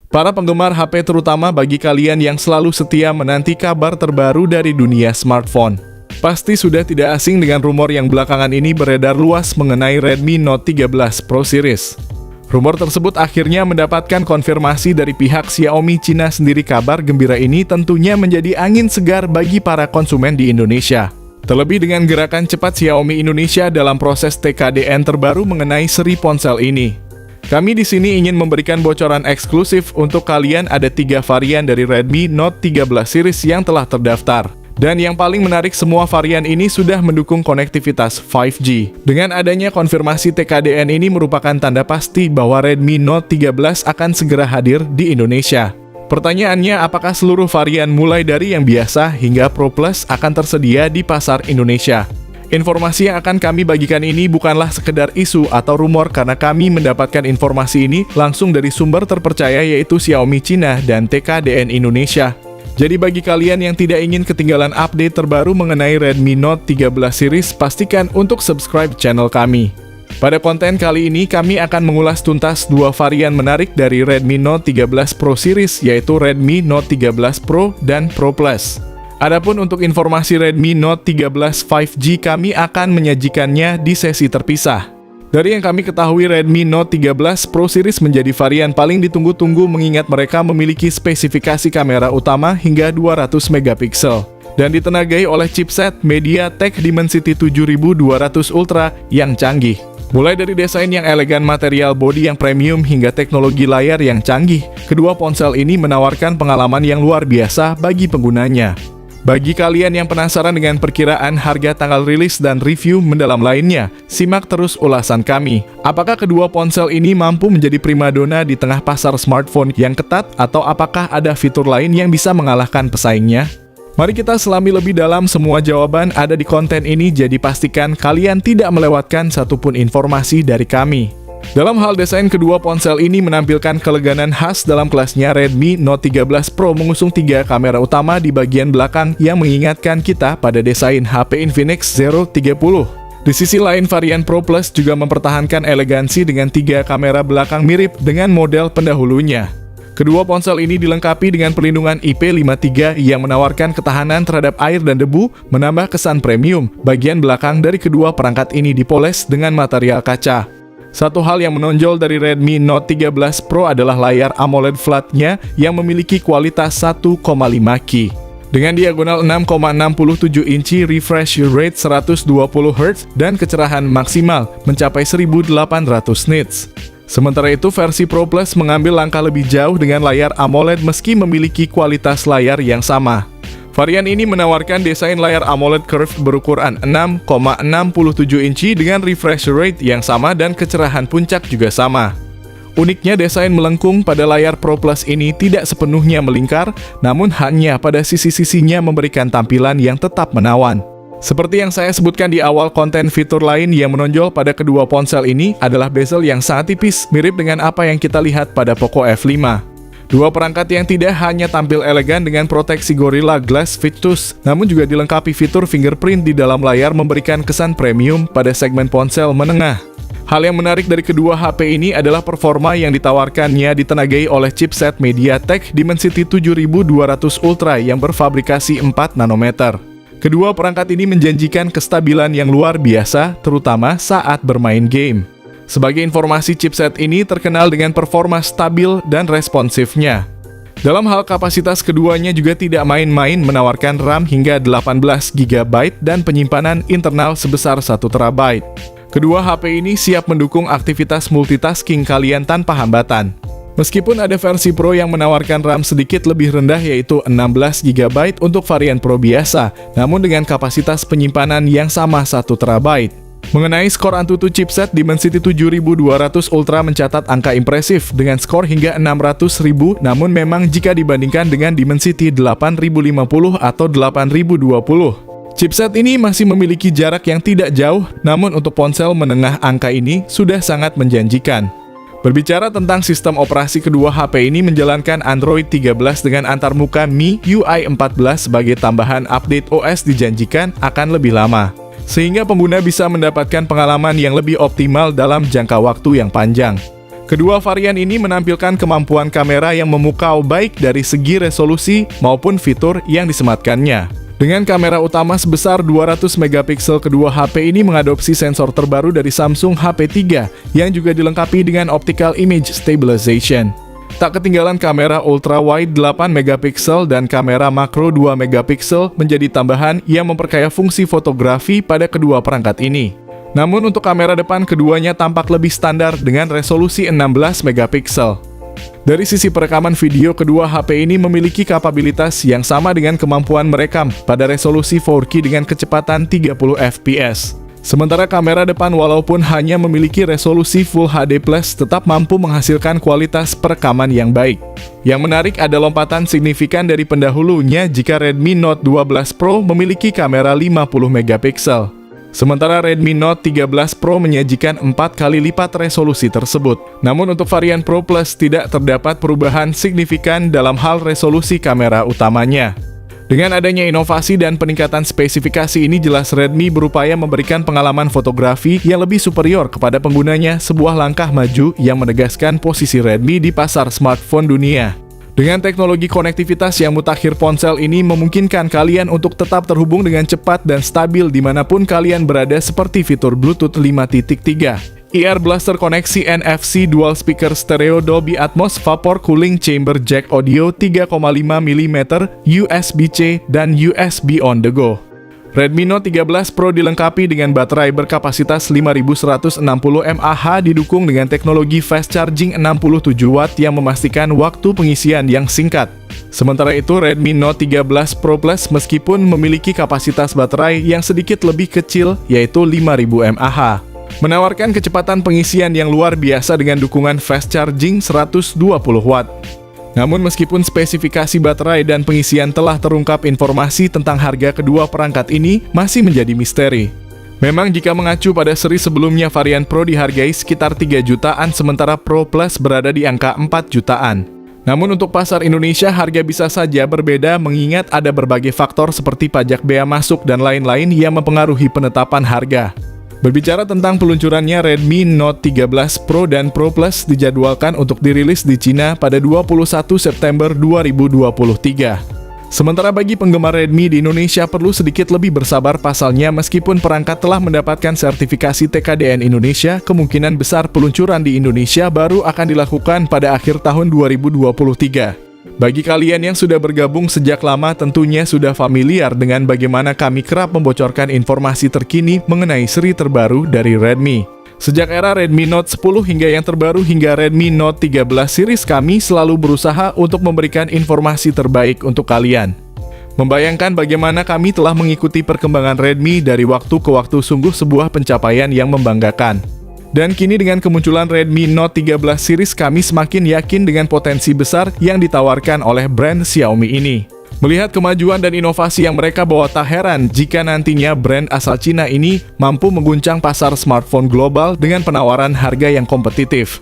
Para penggemar HP terutama bagi kalian yang selalu setia menanti kabar terbaru dari dunia smartphone. Pasti sudah tidak asing dengan rumor yang belakangan ini beredar luas mengenai Redmi Note 13 Pro Series. Rumor tersebut akhirnya mendapatkan konfirmasi dari pihak Xiaomi Cina sendiri. Kabar gembira ini tentunya menjadi angin segar bagi para konsumen di Indonesia. Terlebih dengan gerakan cepat Xiaomi Indonesia dalam proses TKDN terbaru mengenai seri ponsel ini. Kami di sini ingin memberikan bocoran eksklusif untuk kalian. Ada 3 varian dari Redmi Note 13 series yang telah terdaftar. Dan yang paling menarik, semua varian ini sudah mendukung konektivitas 5G. Dengan adanya konfirmasi TKDN ini merupakan tanda pasti bahwa Redmi Note 13 akan segera hadir di Indonesia. Pertanyaannya, apakah seluruh varian mulai dari yang biasa hingga Pro Plus akan tersedia di pasar Indonesia? Informasi yang akan kami bagikan ini bukanlah sekedar isu atau rumor, karena kami mendapatkan informasi ini langsung dari sumber terpercaya, yaitu Xiaomi Cina dan TKDN Indonesia. Jadi bagi kalian yang tidak ingin ketinggalan update terbaru mengenai Redmi Note 13 series, pastikan untuk subscribe channel kami. Pada konten kali ini kami akan mengulas tuntas 2 varian menarik dari Redmi Note 13 Pro series, yaitu Redmi Note 13 Pro dan Pro Plus. Adapun untuk informasi Redmi Note 13 5G, kami akan menyajikannya di sesi terpisah. Dari yang kami ketahui, Redmi Note 13 Pro Series menjadi varian paling ditunggu-tunggu mengingat mereka memiliki spesifikasi kamera utama hingga 200 megapiksel dan ditenagai oleh chipset MediaTek Dimensity 7200 Ultra yang canggih. Mulai dari desain yang elegan, material bodi yang premium, hingga teknologi layar yang canggih, kedua ponsel ini menawarkan pengalaman yang luar biasa bagi penggunanya. Bagi kalian yang penasaran dengan perkiraan harga, tanggal rilis, dan review mendalam lainnya, simak terus ulasan kami. Apakah kedua ponsel ini mampu menjadi primadona di tengah pasar smartphone yang ketat, atau apakah ada fitur lain yang bisa mengalahkan pesaingnya? Mari kita selami lebih dalam. Semua jawaban ada di konten ini, jadi pastikan kalian tidak melewatkan satupun informasi dari kami. Dalam hal desain, kedua ponsel ini menampilkan keleganan khas dalam kelasnya. Redmi Note 13 Pro mengusung 3 kamera utama di bagian belakang yang mengingatkan kita pada desain HP Infinix Zero 30. Di sisi lain, varian Pro Plus juga mempertahankan elegansi dengan 3 kamera belakang mirip dengan model pendahulunya. Kedua ponsel ini dilengkapi dengan perlindungan IP53 yang menawarkan ketahanan terhadap air dan debu, menambah kesan premium. Bagian belakang dari kedua perangkat ini dipoles dengan material kaca. Satu hal yang menonjol dari Redmi Note 13 Pro adalah layar AMOLED flat-nya yang memiliki kualitas 1,5Q. Dengan diagonal 6,67 inci, refresh rate 120 Hz, dan kecerahan maksimal mencapai 1800 nits. Sementara itu, versi Pro Plus mengambil langkah lebih jauh dengan layar AMOLED meski memiliki kualitas layar yang sama. Varian ini menawarkan desain layar AMOLED curved berukuran 6,67 inci dengan refresh rate yang sama dan kecerahan puncak juga sama. Uniknya, desain melengkung pada layar Pro Plus ini tidak sepenuhnya melingkar, namun hanya pada sisi-sisinya memberikan tampilan yang tetap menawan. Seperti yang saya sebutkan di awal konten, fitur lain yang menonjol pada kedua ponsel ini adalah bezel yang sangat tipis, mirip dengan apa yang kita lihat pada Poco F5. Dua perangkat yang tidak hanya tampil elegan dengan proteksi Gorilla Glass Victus, namun juga dilengkapi fitur fingerprint di dalam layar, memberikan kesan premium pada segmen ponsel menengah. Hal yang menarik dari kedua HP ini adalah performa yang ditawarkannya ditenagai oleh chipset MediaTek Dimensity 7200 Ultra yang berfabrikasi 4 nanometer. Kedua perangkat ini menjanjikan kestabilan yang luar biasa, terutama saat bermain game. Sebagai informasi, chipset ini terkenal dengan performa stabil dan responsifnya. Dalam hal kapasitas, keduanya juga tidak main-main, menawarkan RAM hingga 18 GB dan penyimpanan internal sebesar 1 TB. Kedua HP ini siap mendukung aktivitas multitasking kalian tanpa hambatan. Meskipun ada versi Pro yang menawarkan RAM sedikit lebih rendah, yaitu 16 GB untuk varian Pro biasa, namun dengan kapasitas penyimpanan yang sama 1 TB. Mengenai skor Antutu, chipset Dimensity 7200 Ultra mencatat angka impresif dengan skor hingga 600.000, namun memang jika dibandingkan dengan Dimensity 8050 atau 8020. Chipset ini masih memiliki jarak yang tidak jauh, namun untuk ponsel menengah angka ini sudah sangat menjanjikan. Berbicara tentang sistem operasi, kedua HP ini menjalankan Android 13 dengan antarmuka MIUI 14 sebagai tambahan. Update OS dijanjikan akan lebih lama, sehingga pengguna bisa mendapatkan pengalaman yang lebih optimal dalam jangka waktu yang panjang. Kedua varian ini menampilkan kemampuan kamera yang memukau baik dari segi resolusi maupun fitur yang disematkannya. Dengan kamera utama sebesar 200 megapiksel, kedua HP ini mengadopsi sensor terbaru dari Samsung HP3 yang juga dilengkapi dengan Optical Image Stabilization. Tak ketinggalan kamera ultra wide 8 megapiksel dan kamera makro 2 megapiksel menjadi tambahan yang memperkaya fungsi fotografi pada kedua perangkat ini. Namun untuk kamera depan keduanya tampak lebih standar dengan resolusi 16 megapiksel. Dari sisi perekaman video, kedua HP ini memiliki kapabilitas yang sama dengan kemampuan merekam pada resolusi 4K dengan kecepatan 30 fps. Sementara kamera depan walaupun hanya memiliki resolusi Full HD+, tetap mampu menghasilkan kualitas perekaman yang baik. Yang menarik ada lompatan signifikan dari pendahulunya jika Redmi Note 12 Pro memiliki kamera 50 megapiksel. Sementara Redmi Note 13 Pro menyajikan 4 kali lipat resolusi tersebut. Namun untuk varian Pro Plus tidak terdapat perubahan signifikan dalam hal resolusi kamera utamanya. Dengan adanya inovasi dan peningkatan spesifikasi ini, jelas Redmi berupaya memberikan pengalaman fotografi yang lebih superior kepada penggunanya, sebuah langkah maju yang menegaskan posisi Redmi di pasar smartphone dunia. Dengan teknologi konektivitas yang mutakhir, ponsel ini memungkinkan kalian untuk tetap terhubung dengan cepat dan stabil dimanapun kalian berada seperti fitur Bluetooth 5.3, Ear Blaster koneksi NFC, dual speaker stereo Dolby Atmos, vapor cooling chamber, jack audio 3,5 mm, USB-C, dan USB on the go. Redmi Note 13 Pro dilengkapi dengan baterai berkapasitas 5160 mAh didukung dengan teknologi fast charging 67 Watt yang memastikan waktu pengisian yang singkat. Sementara itu, Redmi Note 13 Pro Plus meskipun memiliki kapasitas baterai yang sedikit lebih kecil, yaitu 5000 mAh, menawarkan kecepatan pengisian yang luar biasa dengan dukungan fast charging 120 Watt. Namun meskipun spesifikasi baterai dan pengisian telah terungkap, informasi tentang harga kedua perangkat ini masih menjadi misteri. Memang jika mengacu pada seri sebelumnya, varian Pro dihargai sekitar 3 jutaan, sementara Pro Plus berada di angka 4 jutaan. Namun untuk pasar Indonesia harga bisa saja berbeda mengingat ada berbagai faktor seperti pajak bea masuk dan lain-lain yang mempengaruhi penetapan harga. Berbicara tentang peluncurannya, Redmi Note 13 Pro dan Pro Plus dijadwalkan untuk dirilis di Cina pada 21 September 2023. Sementara bagi penggemar Redmi di Indonesia perlu sedikit lebih bersabar, pasalnya meskipun perangkat telah mendapatkan sertifikasi TKDN Indonesia, kemungkinan besar peluncuran di Indonesia baru akan dilakukan pada akhir tahun 2023. Bagi kalian yang sudah bergabung sejak lama, tentunya sudah familiar dengan bagaimana kami kerap membocorkan informasi terkini mengenai seri terbaru dari Redmi. Sejak era Redmi Note 10 hingga yang terbaru hingga Redmi Note 13 series, kami selalu berusaha untuk memberikan informasi terbaik untuk kalian. Membayangkan bagaimana kami telah mengikuti perkembangan Redmi dari waktu ke waktu, sungguh sebuah pencapaian yang membanggakan. Dan kini dengan kemunculan Redmi Note 13 series, kami semakin yakin dengan potensi besar yang ditawarkan oleh brand Xiaomi ini. Melihat kemajuan dan inovasi yang mereka bawa, tak heran jika nantinya brand asal Cina ini mampu mengguncang pasar smartphone global dengan penawaran harga yang kompetitif.